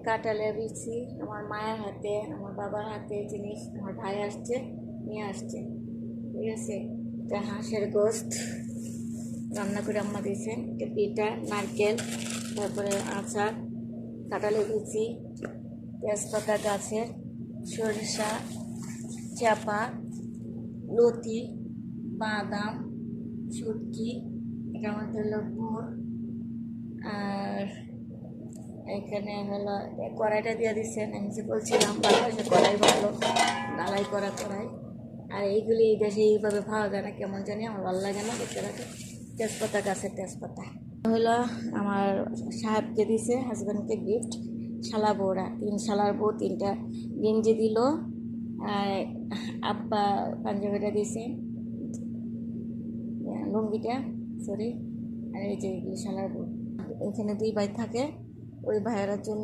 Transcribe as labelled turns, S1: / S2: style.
S1: কাঁঠালের বিচি আমার মায়ের হাতে, আমার বাবার হাতে জিনিস আমার ভাই আসছে নিয়ে আসছে, ঠিক আছে। এটা হাঁসের গোস্ত রান্না করে আম্মা দিয়েছে, এটা পিঠা, নারকেল, তারপরে আচার, কাঁঠালের বিচি, তেজপাতা গাছের, সরিষা, চাপা, লতি, বাদাম, শুটকি, এটা আমাদের হলো গুড়। আর এখানে হলো কড়াইটা দিয়ে দিচ্ছেন, আমি যে বলছিলাম বাংলাদেশে কড়াই ভালো, ডালাই করা কড়াই। আর এইগুলি এই দেশে এইভাবে পাওয়া যায় না, কেমন জানি আমার ভালো লাগে না দেখতে রাখে। তেজপাতা গাছের তেজপাতা হলো আমার সাহেবকে দিছে, হাজব্যান্ডকে গিফট। শালা বউরা, 3 শালার বউ 3টা গেঞ্জি দিল। আব্বা পাঞ্জাবিটা দিছে, লুঙ্গিটা, সরি। আর এই যে এগুলি শালার বউ, এখানে 2 ভাই থাকে, ওই ভাইয়ের জন্য